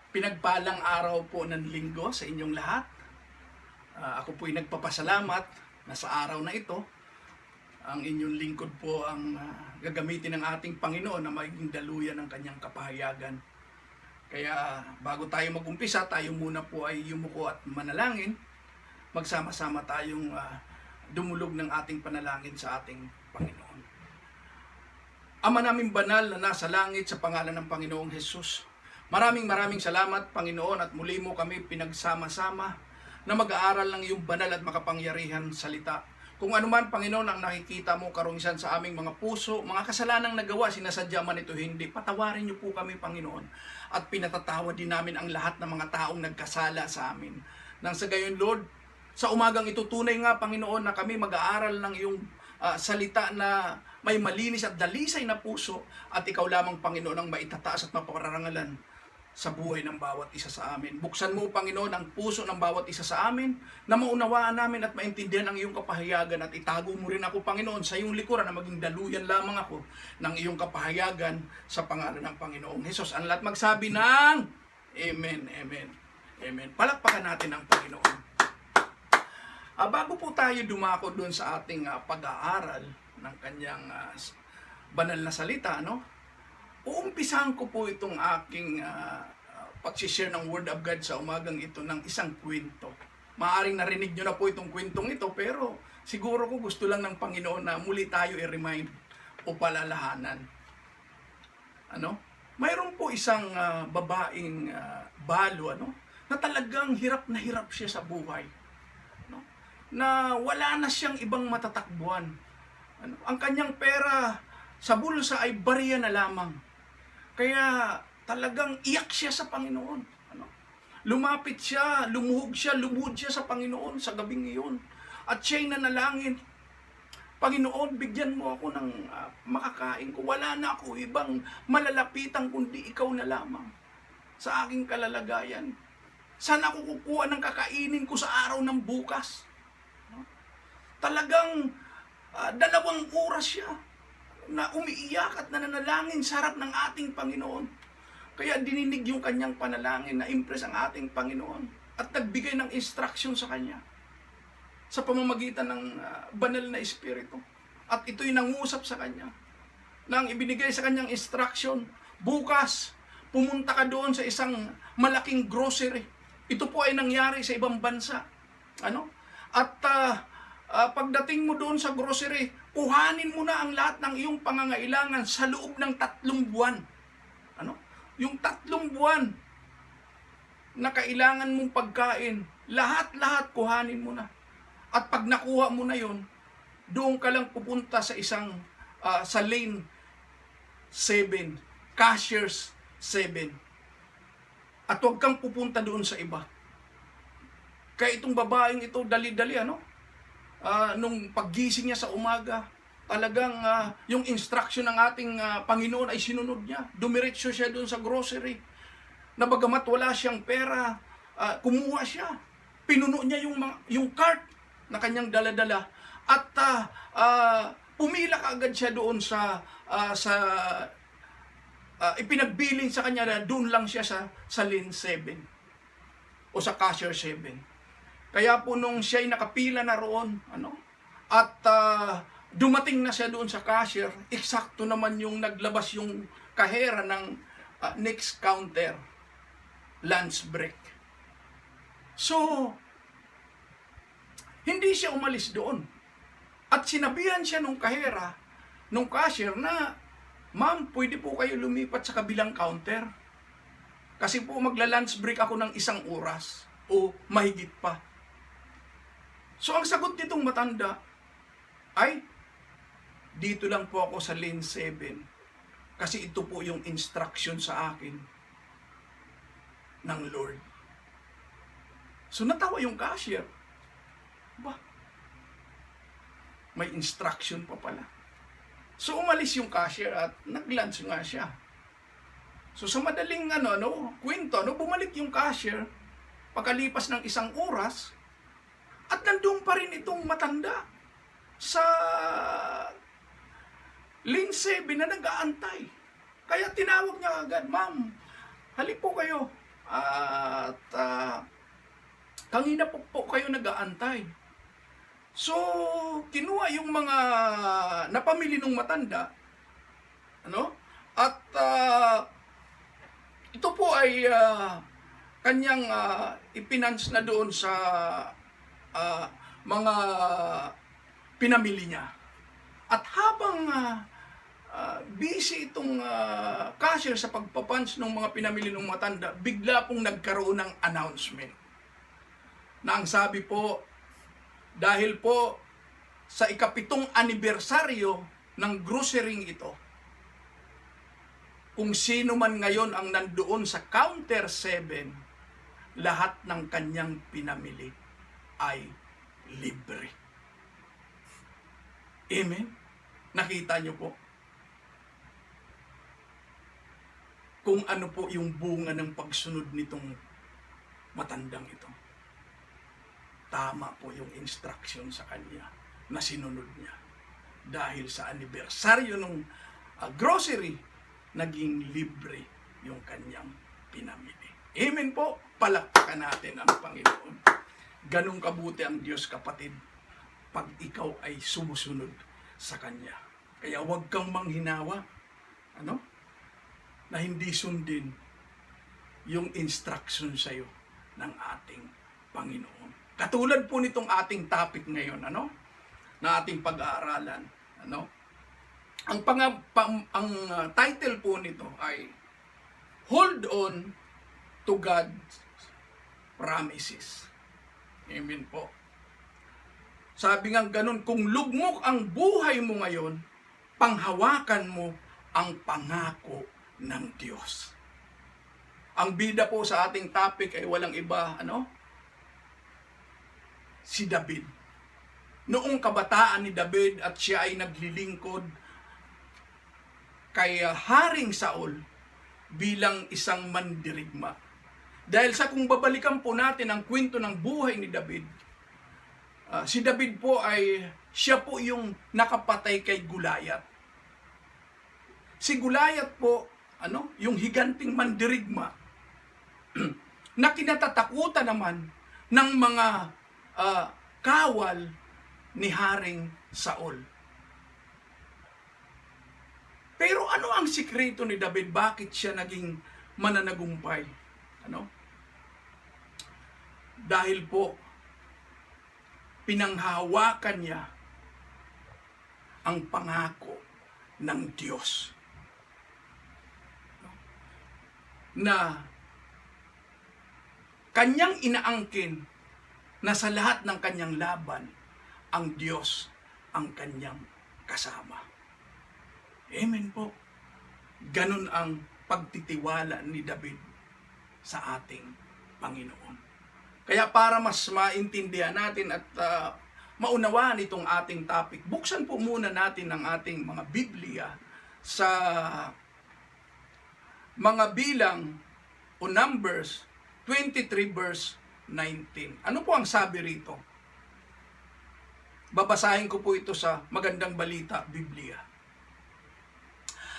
Pinagpalang araw po ng linggo sa inyong lahat. Ako po'y nagpapasalamat na sa araw na ito, ang inyong lingkod po ang gagamitin ng ating Panginoon na maging daluyan ng kanyang kapahayagan. Kaya bago tayo mag-umpisa, tayo muna po ay yumuko at manalangin. Magsama-sama tayong dumulog ng ating panalangin sa ating Panginoon. Ama naming banal na nasa langit, sa pangalan ng Panginoong Hesus, maraming salamat, Panginoon, at muli mo kami pinagsama-sama na mag-aaral ng iyong banal at makapangyarihan salita. Kung anuman, Panginoon, ang nakikita mo karungisan sa aming mga puso, mga kasalanang nagawa, sinasadya man ito hindi, patawarin niyo po kami, Panginoon. At pinatatawad din namin ang lahat ng mga taong nagkasala sa amin. Nang sa gayon, Lord, sa umagang ito, tunay nga, Panginoon, na kami mag-aaral ng iyong salita na may malinis at dalisay na puso, at ikaw lamang, Panginoon, ang maitataas at mapapararangalan sa buhay ng bawat isa sa amin. Buksan mo, Panginoon, ang puso ng bawat isa sa amin, na maunawaan namin at maintindihan ang iyong kapahayagan, at itago mo rin ako, Panginoon, sa iyong likuran, na maging daluyan lamang ako ng iyong kapahayagan sa pangalan ng Panginoong Hesus. Ang lahat magsabi ng Amen, Amen, Amen. Palakpakan natin ang Panginoon. Bago po tayo dumako doon sa ating pag-aaral ng kanyang banal na salita, no? Uumpisahan ko po itong aking pag-share ng Word of God sa umagang ito ng isang kwento. Maaring narinig nyo na po itong kwentong ito, pero siguro ko gusto lang ng Panginoon na muli tayo i-remind o palalahanan. Mayroon po isang babaeng balo, na talagang hirap na hirap siya sa buhay. Na wala na siyang ibang matatakbuhan. Ang kanyang pera sa bulsa ay bariya na lamang. Kaya talagang iyak siya sa Panginoon. Lumapit siya, lumuhod siya sa Panginoon sa gabing iyon. At siya'y nanalangin, Panginoon, bigyan mo ako ng makakain ko. Wala na ako ibang malalapitan kundi ikaw na lamang sa aking kalalagayan. Saan ako kukuha ng kakainin ko sa araw ng bukas? Talagang 2 oras siya na umiiyak at nananalangin sa harap ng ating Panginoon. Kaya dininig yung kanyang panalangin, na-impress ang ating Panginoon at nagbigay ng instruction sa kanya sa pamamagitan ng banal na Espiritu. At ito'y nangusap sa kanya nang ibinigay sa kanyang instruction, bukas, pumunta ka doon sa isang malaking grocery. Ito po ay nangyari sa ibang bansa. At pagdating mo doon sa grocery, kuhanin mo na ang lahat ng iyong pangangailangan sa loob ng 3 buwan. Yung 3 buwan na kailangan mong pagkain, lahat kuhanin mo na. At pag nakuha mo na yon, doon ka lang pupunta sa isang sa lane 7, cashiers 7. At huwag kang pupunta doon sa iba. Kaya itong babaeng ito, dali-dali, nung paggising niya sa umaga, talagang yung instruction ng ating Panginoon ay sinunod niya. Dumiretso siya doon sa grocery. Na bagamat wala siyang pera, kumuha siya. Pinuno niya yung cart na kanyang daladala. At pumila kaagad siya doon sa ipinagbiling sa kanya na doon lang siya sa lane 7 o sa cashier 7. Kaya po nung siya'y nakapila na roon, at dumating na siya doon sa cashier, eksakto naman yung naglabas yung kahera ng next counter, lunch break. So, hindi siya umalis doon. At sinabihan siya nung kahera, nung cashier na, "Ma'am, pwede po kayo lumipat sa kabilang counter. Kasi po magla-lunch break ako ng 1 oras o mahigit pa." So ang sagot nitong matanda ay, "Dito lang po ako sa lane 7 kasi ito po yung instruction sa akin ng Lord." So natawa yung cashier. May instruction pa pala. So umalis yung cashier at nag-lunch nga siya. So sa madaling kwento, bumalik yung cashier pagkalipas ng 1 oras. At nandun pa rin itong matanda sa lane 7 na nag-aantay. Kaya tinawag niya agad, "Ma'am, halip po kayo. At kanina po kayo nag-aantay. So, kinuha yung mga napamili ng matanda, ano? At ito po ay kanyang ipinans na doon sa mga pinamili niya. At habang busy itong cashier sa pagpapunch ng mga pinamili ng matanda, bigla pong nagkaroon ng announcement na ang sabi po, dahil po sa ikapitong anibersaryo ng grocery ito, kung sino man ngayon ang nandoon sa counter 7, lahat ng kanyang pinamili ay libre. Amen? Nakita niyo po kung ano po yung bunga ng pagsunod nitong matandang ito. Tama po yung instruction sa kanya na sinunod niya. Dahil sa anibersaryo ng grocery, naging libre yung kanyang pinamili. Amen po. Palakpakan natin ang Panginoon. Ganong kabuti ang Diyos, kapatid, pag ikaw ay sumusunod sa Kanya. Kaya huwag kang manghinawa, na hindi sundin yung instruction sa iyo ng ating Panginoon. Katulad po nitong ating topic ngayon, na ating pag-aaralan, Ang title po nito ay Hold On to God's Promises. Amen po. Sabi nga ganun, kung lugmok ang buhay mo ngayon, panghawakan mo ang pangako ng Diyos. Ang bida po sa ating topic ay walang iba, si David. Noong kabataan ni David at siya ay naglilingkod kay Haring Saul bilang isang mandirigma. Dahil sa kung babalikan po natin ang kwento ng buhay ni David, si David po ay siya po yung nakapatay kay Goliath. Si Goliath po, yung higanting mandirigma na kinatatakutan naman ng mga kawal ni Haring Saul. Pero ano ang sikreto ni David? Bakit siya naging mananagumpay? Dahil po, pinanghawakan niya ang pangako ng Diyos. Na kanyang inaangkin na sa lahat ng kanyang laban, ang Diyos ang kanyang kasama. Amen po. Ganun ang pagtitiwala ni David sa ating Panginoon. Kaya para mas maintindihan natin at maunawaan itong ating topic, buksan po muna natin ang ating mga Biblia sa mga bilang o Numbers 23 verse 19. Ano po ang sabi rito? Babasahin ko po ito sa Magandang Balita, Biblia.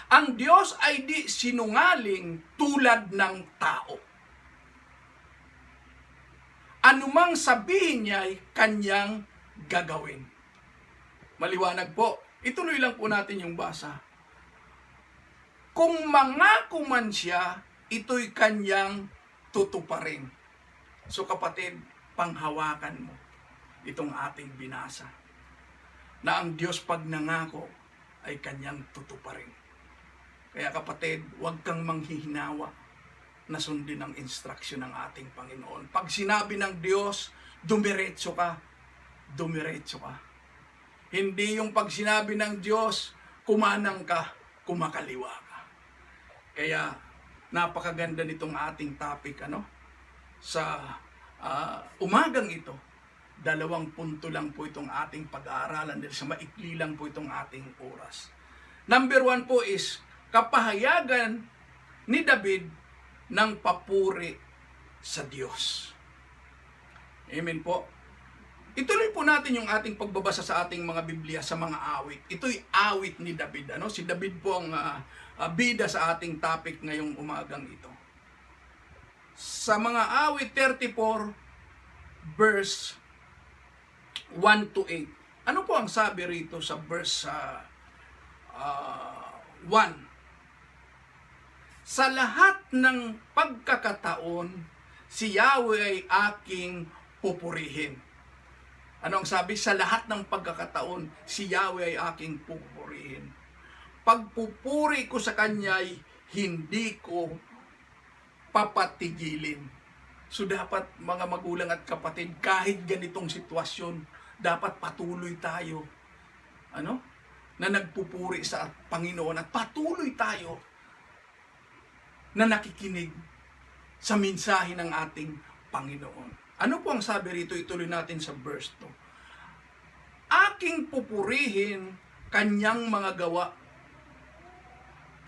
Ang Diyos ay di sinungaling tulad ng tao. Anumang sabihin niya ay kanyang gagawin. Maliwanag po. Ituloy lang po natin yung basa. Kung mangako man siya, ito'y kanyang tutuparin. So kapatid, panghawakan mo itong ating binasa. Na ang Diyos pag nangako ay kanyang tutuparin. Kaya kapatid, huwag kang manghihinawa na sundin ang instruction ng ating Panginoon. Pag sinabi ng Diyos, dumiretso ka, dumiretso ka. Hindi yung pag sinabi ng Diyos, kumanang ka, kumakaliwa ka. Kaya napakaganda nitong ating topic, sa umagang ito. 2 punto lang po itong ating pag-aaralan dahil sa maikli lang po itong ating oras. Number 1 po is kapahayagan ni David ng papuri sa Diyos. Amen po. Ituloy po natin yung ating pagbabasa sa ating mga Biblia sa mga awit. Ito'y awit ni David. Si David po ang bida sa ating topic ngayong umagang ito. sa mga awit 34 verse 1 to 8. Ano po ang sabi rito sa verse 1? Sa lahat ng pagkakataon, si Yahweh ay aking pupurihin. Ano ang sabi? Sa lahat ng pagkakataon, si Yahweh ay aking pupurihin. Pagpupuri ko sa Kanya ay hindi ko papatigilin. So dapat mga magulang at kapatid, kahit ganitong sitwasyon, dapat patuloy tayo na nagpupuri sa Panginoon at patuloy tayo na nakikinig sa mensahe ng ating Panginoon. Ano po ang sabi rito? Ituloy natin sa verse 2. Aking pupurihin kanyang mga gawa.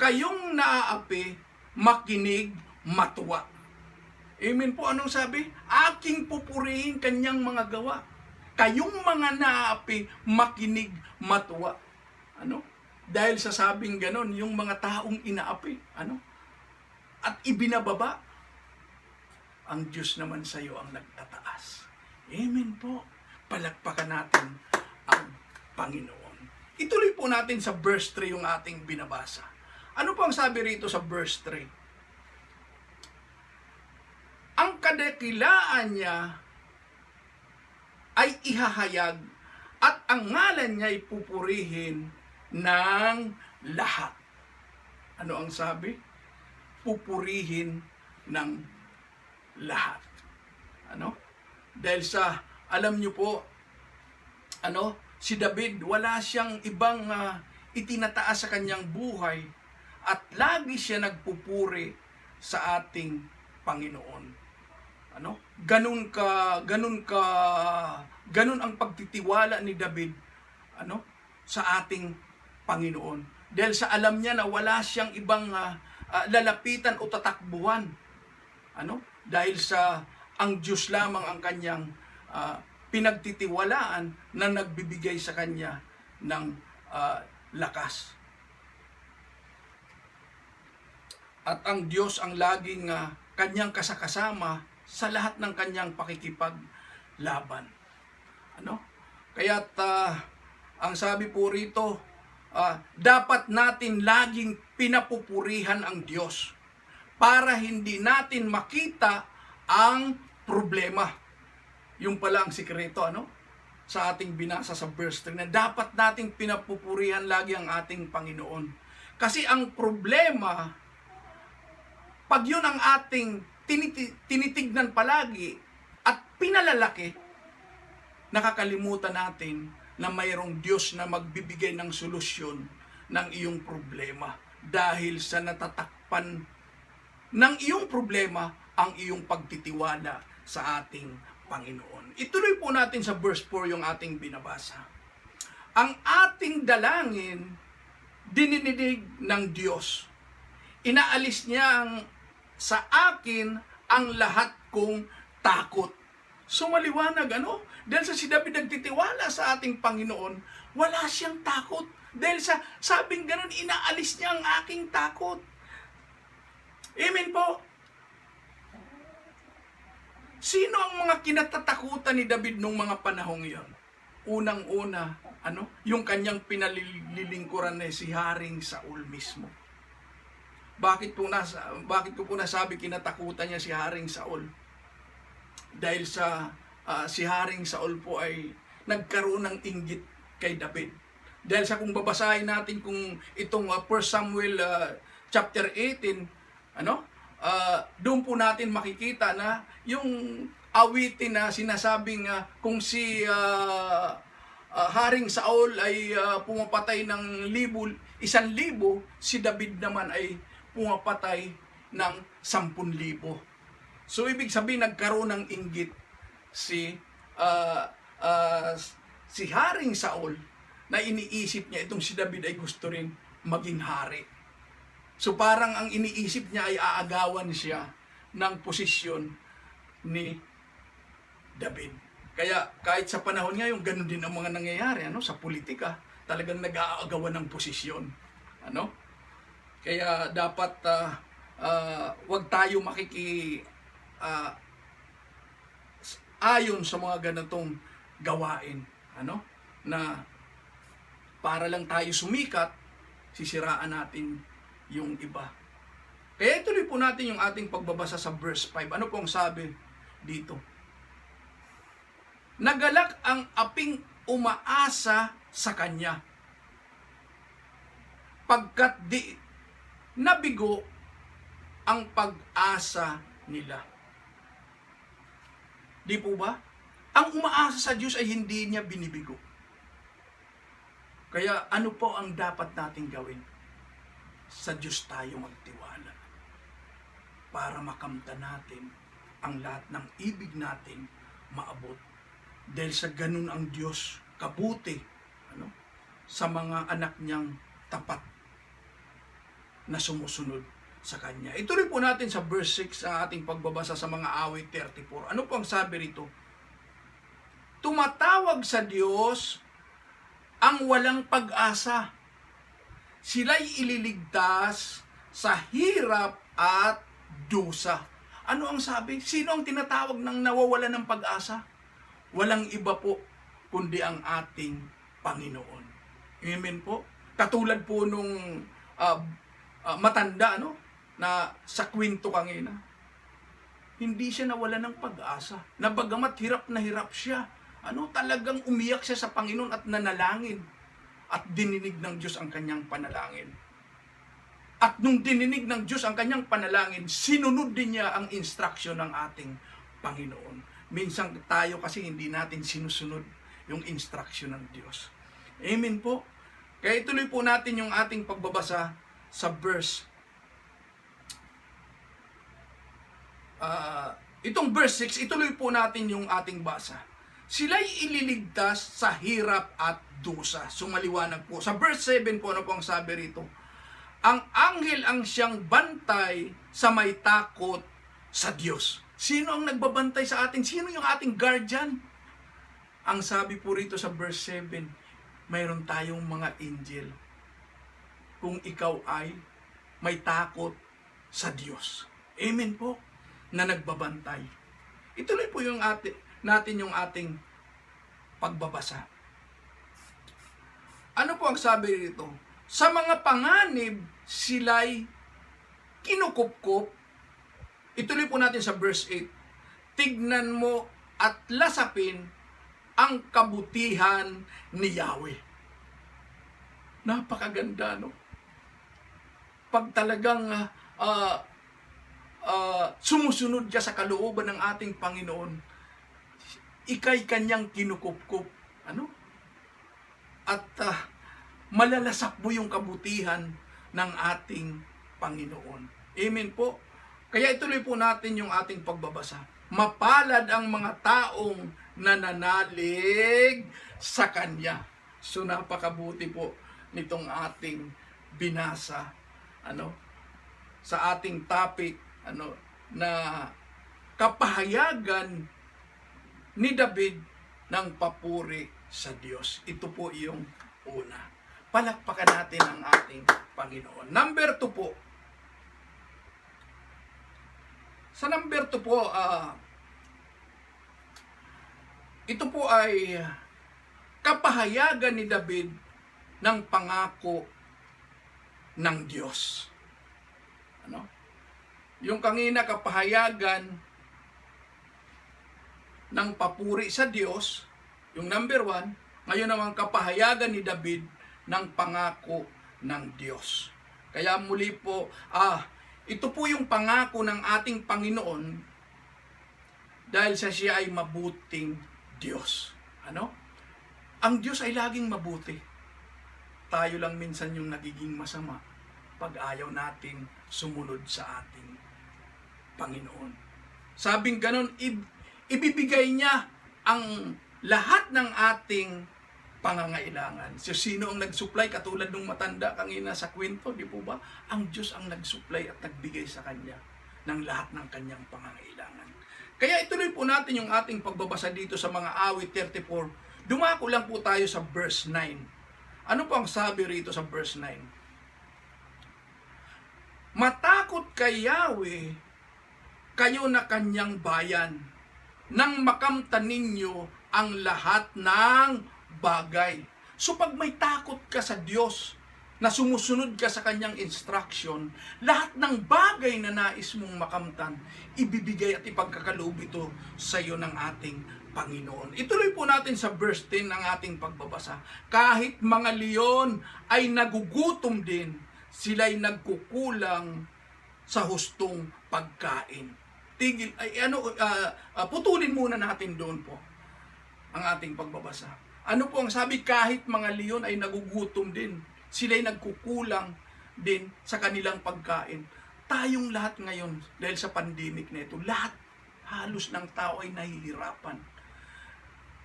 Kayong naaapi, makinig, matuwa. Amen po. Anong sabi? Aking pupurihin kanyang mga gawa. Kayong mga naaapi, makinig, matuwa. Dahil sa sabing ganon, yung mga taong inaapi, at ibinababa, ang Diyos naman sa iyo ang nagtataas. Amen po. Palakpakan natin ang Panginoon. Ituloy po natin sa verse 3 yung ating binabasa. Ano po ang sabi rito sa verse 3? Ang kadakilaan niya ay ihahayag at ang ngalan niya ay pupurihin ng lahat. Ano ang sabi? Pupurihin ng lahat. Dahil sa, alam niyo po, si David, wala siyang ibang itinataas sa kanyang buhay at lagi siya nagpupuri sa ating Panginoon. Ganun ang pagtitiwala ni David sa ating Panginoon. Dahil sa alam niya na wala siyang ibang lalapitan o tatakbuhan. Dahil sa ang Diyos lamang ang kanyang pinagtitiwalaan na nagbibigay sa kanya ng lakas. At ang Diyos ang laging kanyang kasakasama sa lahat ng kanyang pakikipaglaban. Kaya't ang sabi po rito, dapat natin laging pinapupurihan ang Diyos para hindi natin makita ang problema. Yung pala ang sikreto, sa ating binasa sa verse 3, na dapat nating pinapupurihan lagi ang ating Panginoon. Kasi ang problema, pag yun ang ating tinitignan palagi at pinalalaki, nakakalimutan natin na mayroong Diyos na magbibigay ng solusyon ng iyong problema dahil sa natatakpan ng iyong problema ang iyong pagtitiwala sa ating Panginoon. Ituloy po natin sa verse 4 yung ating binabasa. Ang ating dalangin dinidinig ng Diyos. Inaalis niya sa akin ang lahat kong takot. So maliwanag, Dahil sa si David nagtitiwala sa ating Panginoon, wala siyang takot. Dahil sa sabing ganun, inaalis niya ang aking takot. Amen po. Sino ang mga kinatatakutan ni David nung mga panahong iyon? Unang-una, yung kanyang pinalilingkuran na si Haring Saul mismo. Bakit ko po nasabi kinatakutan niya si Haring Saul? Dahil sa si Haring Saul po ay nagkaroon ng inggit kay David. Dahil sa kung babasahin natin kung itong 1 Samuel chapter 18, doon po natin makikita na yung awitin na sinasabing kung si Haring Saul ay pumapatay ng 1,000, si David naman ay pumapatay ng 10,000. So ibig sabihin nagkaroon ng inggit si Haring Saul na iniisip niya itong si David ay gusto rin maging hari. So parang ang iniisip niya ay aagawan siya ng posisyon ni David. Kaya kahit sa panahon ngayon, ganun din ang mga nangyayari sa politika. Talagang nag-aagawan ng posisyon. Kaya dapat wag tayo ah, ayon sa mga ganitong gawain, ano? Na para lang tayo sumikat, sisiraan natin yung iba. Kaya ituloy po natin yung ating pagbabasa sa verse 5. Ano pong sabi dito? Nagalak ang aping umaasa sa kanya, pagkat di nabigo ang pag-asa nila. Di po ba? Ang umaasa sa Diyos ay hindi niya binibigo. Kaya ano po ang dapat nating gawin? Sa Diyos tayo magtiwala para makamta natin ang lahat ng ibig natin maabot. Dahil sa ganun ang Diyos kabuti, ano, sa mga anak niyang tapat na sumusunod sa Kanya. Ituloy po natin sa verse 6 ang ating pagbabasa sa mga awit 34. Ano po ang sabi rito? Tumatawag sa Diyos ang walang pag-asa. Sila'y ililigtas sa hirap at dusa. Ano ang sabi? Sino ang tinatawag ng nawawala ng pag-asa? Walang iba po kundi ang ating Panginoon. Amen po. Katulad po nung matanda, no, na sa kwento kanina. Hindi siya nawala ng pag-asa. Na bagamat hirap na hirap siya, ano, talagang umiyak siya sa Panginoon at nanalangin. At dininig ng Diyos ang kanyang panalangin. At nung dininig ng Diyos ang kanyang panalangin, sinunod din niya ang instruction ng ating Panginoon. Minsan tayo kasi hindi natin sinusunod yung instruction ng Diyos. Amen po. Kaya ituloy po natin yung ating pagbabasa sa verse. Itong verse 6, ituloy po natin yung ating basa. Sila'y ililigtas sa hirap at dusa. Sumaliwanag po. Sa verse 7 po, ano po ang sabi rito? Ang anghel ang siyang bantay sa may takot sa Diyos. Sino ang nagbabantay sa atin? Sino yung ating guardian? Ang sabi po rito sa verse 7, mayroon tayong mga angel. Kung ikaw ay may takot sa Diyos. Amen po. Na nagbabantay. Ituloy po yung natin yung ating pagbabasa. Ano po ang sabi rito? Sa mga panganib, sila'y kinukupkup. Ituloy po natin sa verse 8. Tignan mo at lasapin ang kabutihan ni Yahweh. Napakaganda, no? Pag talagang sumusunod ka sa kalooban ng ating Panginoon, ikay kanyang kinukupkup. Ano? At malalasak mo yung kabutihan ng ating Panginoon. Amen po. Kaya ituloy po natin yung ating pagbabasa. Mapalad ang mga taong nananalig sa Kanya. So napakabuti po nitong ating binasa, ano, sa ating topic, ano, na kapahayagan ni David ng papuri sa Diyos. Ito po yung una. Palakpakan natin ang ating Panginoon. Number 2 po. Sa number 2 po, ito po ay kapahayagan ni David ng pangako ng Diyos. Ano? Yung kanina kapahayagan ng papuri sa Diyos, yung number 1, ngayon naman kapahayagan ni David ng pangako ng Diyos. Kaya muli po, ito po yung pangako ng ating Panginoon dahil sa siya ay mabuting Diyos. Ano? Ang Diyos ay laging mabuti. Tayo lang minsan yung nagiging masama pag ayaw natin sumunod sa ating Panginoon. Sabing ganon, ibibigay niya ang lahat ng ating pangangailangan. So, sino ang nag-supply? Katulad ng matanda kanina sa kwento, di po ba? Ang Diyos ang nag-supply at nagbigay sa kanya ng lahat ng kanyang pangangailangan. Kaya ituloy po natin yung ating pagbabasa dito sa mga awit 34. Dumako lang po tayo sa verse 9. Ano po ang sabi rito sa verse 9? Matakot kay Yahweh kayo na kanyang bayan, nang makamtan ninyo ang lahat ng bagay. So pag may takot ka sa Diyos, na sumusunod ka sa kanyang instruction, lahat ng bagay na nais mong makamtan, ibibigay at ipagkakaloob ito sa iyo ng ating Panginoon. Ituloy po natin sa verse 10 ng ating pagbabasa. Kahit mga leon ay nagugutom din, sila'y nagkukulang sa hustong pagkain. Putulin muna natin doon po ang ating pagbabasa. Ano po ang sabi? Kahit mga leon ay nagugutom din, sila'y nagkukulang din sa kanilang pagkain. Tayong lahat ngayon, dahil sa pandemic na ito, lahat halos ng tao ay nahihirapan.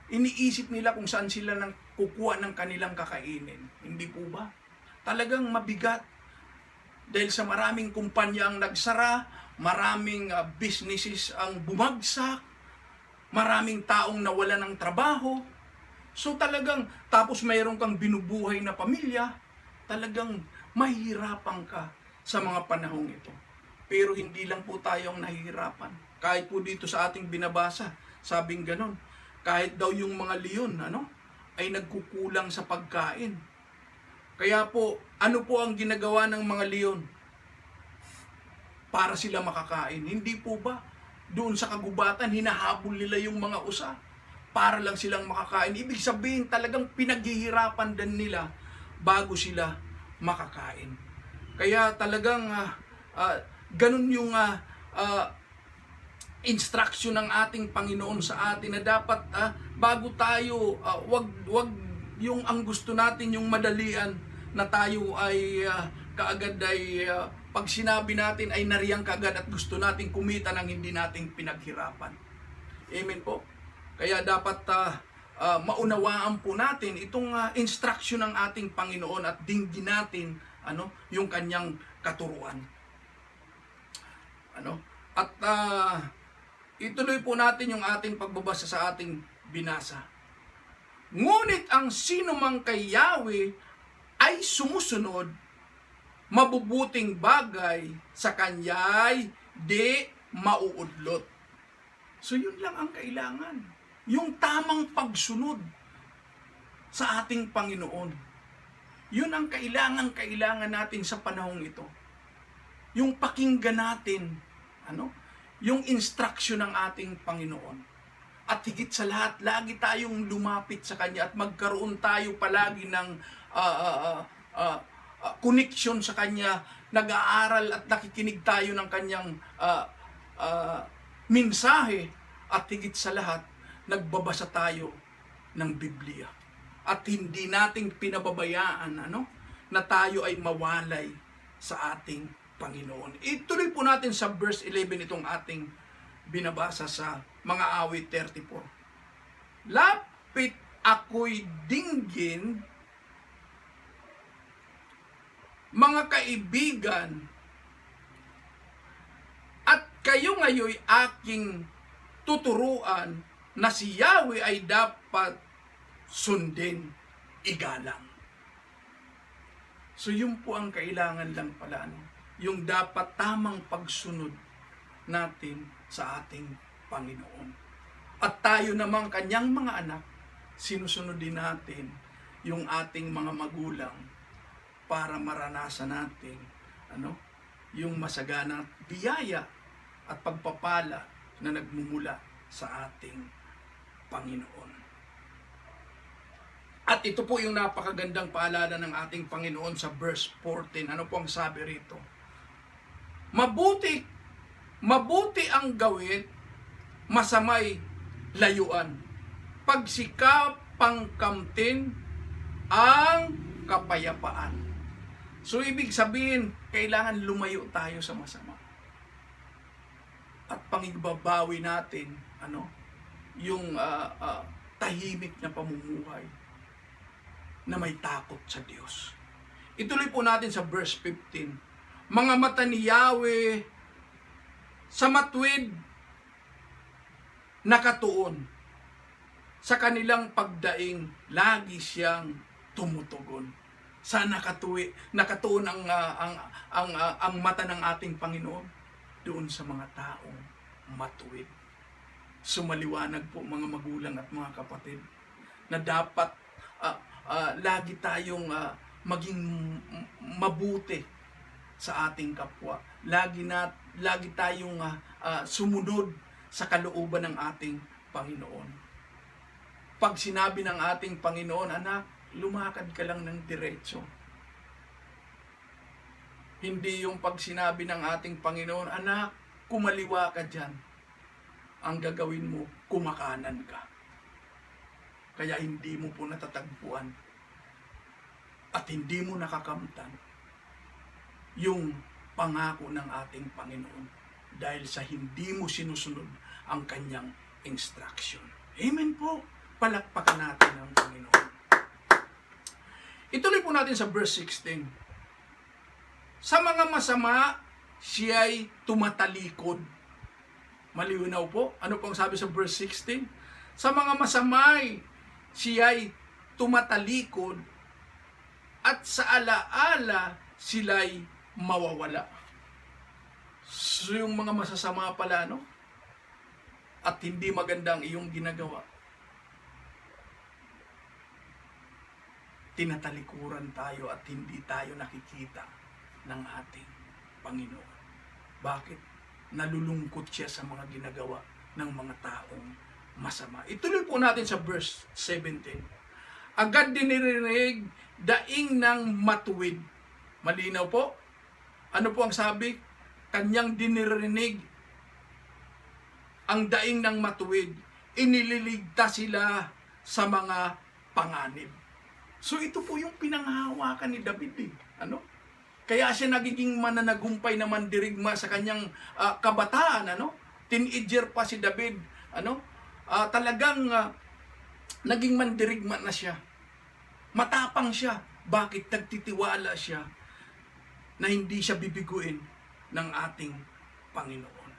Iniisip nila kung saan sila nang kukuha ng kanilang kakainin. Hindi po ba? Talagang mabigat. Dahil sa maraming kumpanya ang nagsara, maraming businesses ang bumagsak, maraming taong nawala ng trabaho. So talagang, tapos mayroon kang binubuhay na pamilya, talagang mahihirapan ka sa mga panahong ito. Pero hindi lang po tayong nahihirapan. Kahit po dito sa ating binabasa, sabing ganon, kahit daw yung mga leon, ay nagkukulang sa pagkain. Kaya po, ano po ang ginagawa ng mga leon? Para sila makakain. Hindi po ba? Doon sa kagubatan, hinahabol nila yung mga usa para lang silang makakain. Ibig sabihin, talagang pinaghihirapan din nila bago sila makakain. Kaya talagang ganun yung instruction ng ating Panginoon sa atin na dapat bago tayo wag yung ang gusto natin yung madalian na tayo ay kaagad ay pag sinabi natin ay nariyang kaagad at gusto nating kumita ng hindi nating pinaghirapan. Amen po. Kaya dapat maunawaan po natin itong instruction ng ating Panginoon at dinggin natin yung kanyang katuruan. At ituloy po natin yung ating pagbabasa sa ating binasa. Ngunit ang sinumang kay Yahweh ay sumusunod, mabubuting bagay sa kanya'y di mauudlot. So yun lang ang kailangan. Yung tamang pagsunod sa ating Panginoon. Yun ang kailangan natin sa panahong ito. Yung pakinggan natin, yung instruction ng ating Panginoon. At higit sa lahat, lagi tayong lumapit sa Kanya at magkaroon tayo palagi ng connection sa Kanya, nag-aaral at nakikinig tayo ng Kanyang mensahe at higit sa lahat, nagbabasa tayo ng Biblia. At hindi nating pinababayaan na tayo ay mawalay sa ating Panginoon. Ituloy po natin sa verse 11 itong ating binabasa sa mga awit 34. Lapit ako'y dinggin, mga kaibigan, at kayo ngayoy aking tuturuan na si Yahweh ay dapat sundin, igalang. So yun po ang kailangan lang pala, yung dapat tamang pagsunod natin sa ating Panginoon. At tayo namang kanyang mga anak, sinusunod din natin yung ating mga magulang para maranasan natin yung masaganang biyaya at pagpapala na nagmumula sa ating Panginoon. At ito po yung napakagandang paalala ng ating Panginoon sa verse 14. Ano po ang sabi rito? Mabuti ang gawin, masamay layuan. Pagsikapang kamtin ang kapayapaan. So ibig sabihin, kailangan lumayo tayo sa masama. At pangigbabawi natin, yung tahimik na pamumuhay na may takot sa Diyos. Ituloy po natin sa verse 15. Mga mata ni Yahweh sa matuwid nakatuon, sa kanilang pagdaing lagi siyang tumutugon. Sa nakatuon ang mata ng ating Panginoon doon sa mga taong matuwid. Sumaliwanag po mga magulang at mga kapatid na dapat lagi tayong maging mabuti sa ating kapwa. Lagi tayong sumunod sa kalooban ng ating Panginoon. Pag sinabi ng ating Panginoon, anak, lumakad ka lang ng diretso. Hindi yung pag sinabi ng ating Panginoon, anak, kumaliwa ka dyan. Ang gagawin mo, kumakanan ka. Kaya hindi mo po natatagpuan at hindi mo nakakamtan yung pangako ng ating Panginoon dahil sa hindi mo sinusunod ang kanyang instruction. Amen po. Palakpakan natin ang Panginoon. Ituloy po natin sa verse 16. Sa mga masama, siya'y tumatalikod. Malinaw po. Ano pong sabi sa verse 16? Sa mga masamay, siya'y tumatalikod at sa alaala sila'y mawawala. So yung mga masasama pala, no? At hindi maganda ang iyong ginagawa. Tinatalikuran tayo at hindi tayo nakikita ng ating Panginoon. Bakit? Nalulungkot siya sa mga ginagawa ng mga taong masama. Ituloy po natin sa verse 17. Agad dinirinig daing ng matuwid. Malinaw po. Ano po ang sabi? Kanyang dinirinig ang daing ng matuwid. Inililigtas sila sa mga panganib. So ito po yung pinanghahawakan ni David. Ano? Kaya siya nagiging mananagumpay na mandirigma sa kanyang kabataan. Ano? Teenager pa si David. Ano? Talagang naging mandirigma na siya. Matapang siya. Bakit? Nagtitiwala siya na hindi siya bibiguin ng ating Panginoon.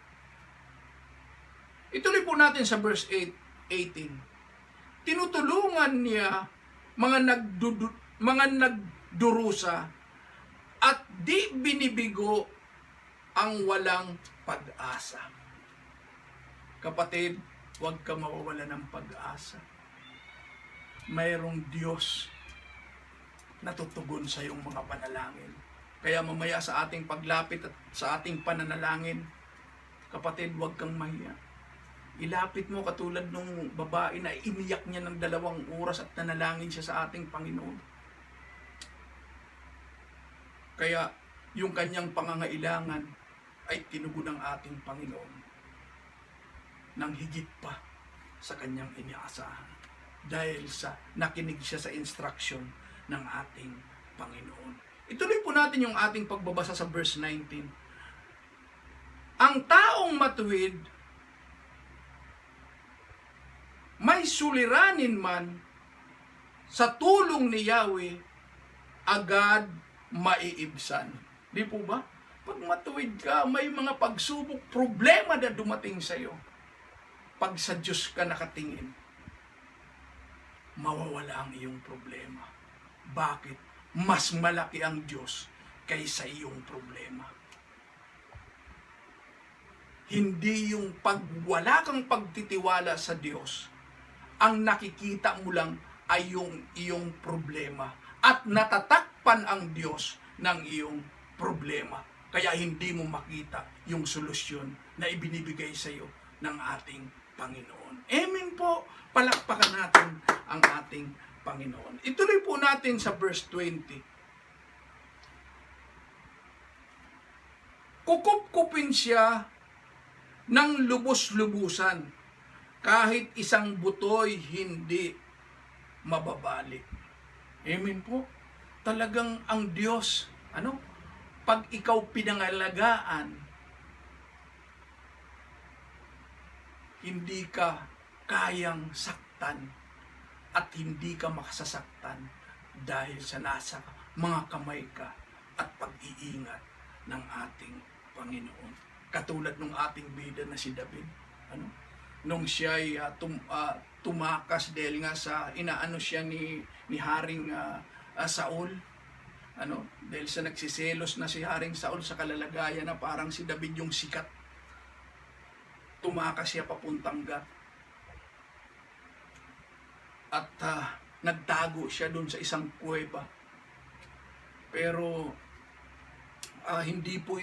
Ituloy po natin sa verse 18. Tinutulungan niya mga nagdurusa at di binibigo ang walang pag-asa. Kapatid, huwag ka mawawala ng pag-asa. Mayroong Diyos na tutugon sa iyong mga panalangin. Kaya mamaya sa ating paglapit at sa ating pananalangin, kapatid, huwag kang mahiya. Ilapit mo katulad nung babae na iniyak niya ng 2 oras at nanalangin siya sa ating Panginoon. Kaya yung kanyang pangangailangan ay tinugon ng ating Panginoon ng higit pa sa kanyang inaasahan. Dahil sa nakinig siya sa instruction ng ating Panginoon. Ituloy po natin yung ating pagbabasa sa verse 19. Ang taong matuwid may suliranin man sa tulong ni Yahweh, agad maiibsan. Di po ba? Pag matuwid ka, may mga pagsubok, problema na dumating sa iyo. Pag sa Diyos ka nakatingin, mawawala ang iyong problema. Bakit? Mas malaki ang Diyos kaysa iyong problema. Hindi yung wala kang pagtitiwala sa Diyos, ang nakikita mo lang ay yung iyong problema. At natatakpan ang Diyos ng iyong problema. Kaya hindi mo makita yung solusyon na ibinibigay sa iyo ng ating Panginoon. Amen po. Palakpakan natin ang ating Panginoon. Ituloy po natin sa verse 20. Kukup-kupin siya ng lubos-lubusan. Kahit isang butoy hindi mababalik. Amen po. Talagang ang Diyos, pag ikaw pinangalagaan, hindi ka kayang saktan at hindi ka makasasaktan dahil sa nasa mga kamay ka at pag-iingat ng ating Panginoon. Katulad ng ating bida na si David. Nung siya'y tumakas dahil nga sa inaano siya ni Haring Saul, dahil sa nagsiselos na si Haring Saul sa kalalagayan na parang si David yung sikat. tumakas siya papuntang Gath. At nagtago siya doon sa isang kuweba. Pero hindi po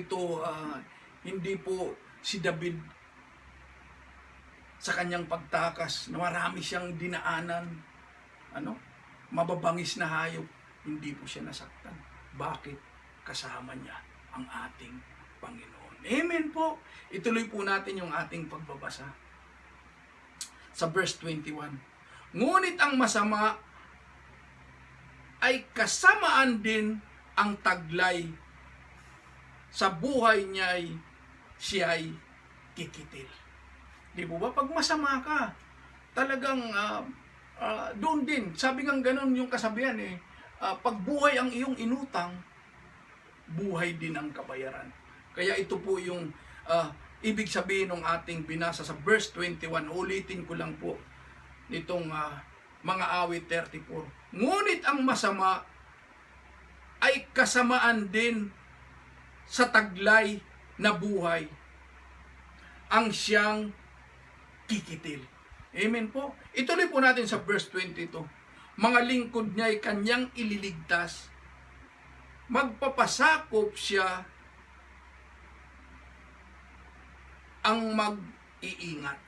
si David sa kanyang pagtakas na marami siyang dinaanan, mababangis na hayop, hindi po siya nasaktan. Bakit? Kasama niya ang ating Panginoon. Amen po. Ituloy po natin yung ating pagbabasa. Sa verse 21. Ngunit ang masama ay kasamaan din ang taglay. Sa buhay niya'y siya'y kikitil. Di po ba? Pag masama ka, talagang doon din. Sabi nga ganun yung kasabihan pag buhay ang iyong inutang, buhay din ang kabayaran. Kaya ito po yung ibig sabihin ng ating binasa sa verse 21. Ulitin ko lang po nitong mga awit 34. Ngunit ang masama ay kasamaan din sa taglay na buhay ang siyang kikitil. Amen po. Ituloy po natin sa verse 22. Mga lingkod niya ay kanyang ililigtas. Magpapasakop siya ang mag-iingat.